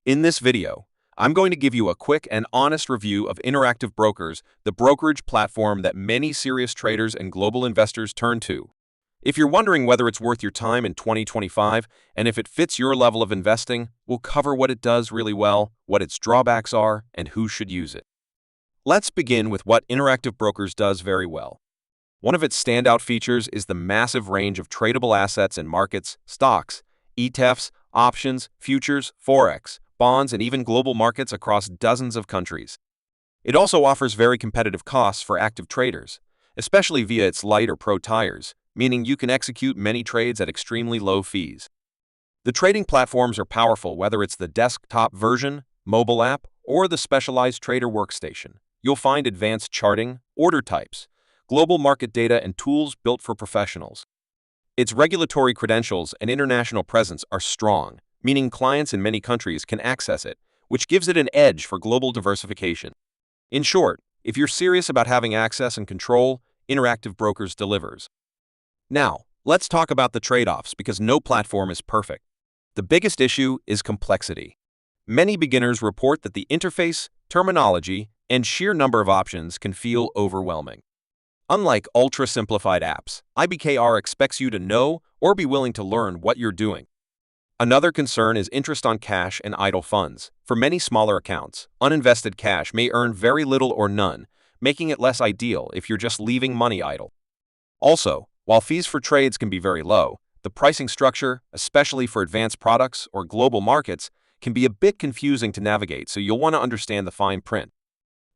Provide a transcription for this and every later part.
In this video, I'm going to give you a quick and honest review of Interactive Brokers, the brokerage platform that many serious traders and global investors turn to. If you're wondering whether it's worth your time in 2025 and if it fits your level of investing, we'll cover what it does really well, what its drawbacks are, and who should use it. Let's begin with what Interactive Brokers does very well. One of its standout features is the massive range of tradable assets and markets, stocks, ETFs, options, futures, forex, bonds, and even global markets across dozens of countries. It also offers very competitive costs for active traders, especially via its light or pro tires, meaning you can execute many trades at extremely low fees. The trading platforms are powerful, whether it's the desktop version, mobile app, or the specialized trader workstation. You'll find advanced charting, order types, global market data, and tools built for professionals. Its regulatory credentials and international presence are strong, meaning clients in many countries can access it, which gives it an edge for global diversification. In short, if you're serious about having access and control, Interactive Brokers delivers. Now, let's talk about the trade-offs because no platform is perfect. The biggest issue is complexity. Many beginners report that the interface, terminology, and sheer number of options can feel overwhelming. Unlike ultra-simplified apps, IBKR expects you to know or be willing to learn what you're doing. Another concern is interest on cash and idle funds. For many smaller accounts, uninvested cash may earn very little or none, making it less ideal if you're just leaving money idle. Also, while fees for trades can be very low, the pricing structure, especially for advanced products or global markets, can be a bit confusing to navigate, so you'll want to understand the fine print.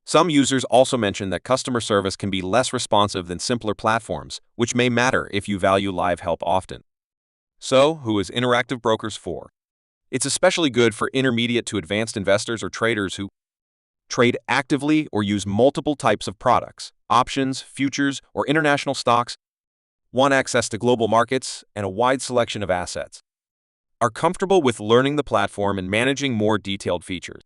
Some users also mention that customer service can be less responsive than simpler platforms, which may matter if you value live help often. So, who is Interactive Brokers for? It's especially good for intermediate to advanced investors or traders who trade actively or use multiple types of products, options, futures, or international stocks, want access to global markets and a wide selection of assets, are comfortable with learning the platform and managing more detailed features.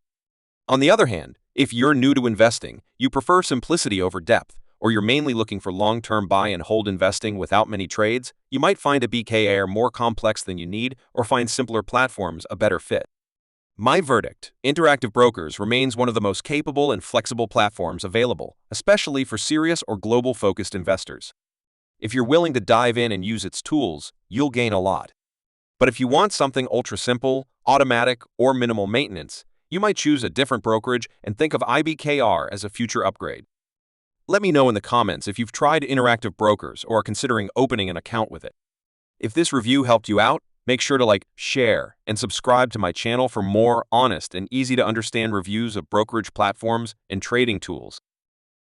On the other hand, if you're new to investing, you prefer simplicity over depth, or you're mainly looking for long-term buy and hold investing without many trades, you might find a BKR more complex than you need or find simpler platforms a better fit. My verdict: Interactive Brokers remains one of the most capable and flexible platforms available, especially for serious or global-focused investors. If you're willing to dive in and use its tools, you'll gain a lot. But if you want something ultra-simple, automatic, or minimal maintenance, you might choose a different brokerage and think of IBKR as a future upgrade. Let me know in the comments if you've tried Interactive Brokers or are considering opening an account with it. If this review helped you out, make sure to like, share, and subscribe to my channel for more honest and easy-to-understand reviews of brokerage platforms and trading tools.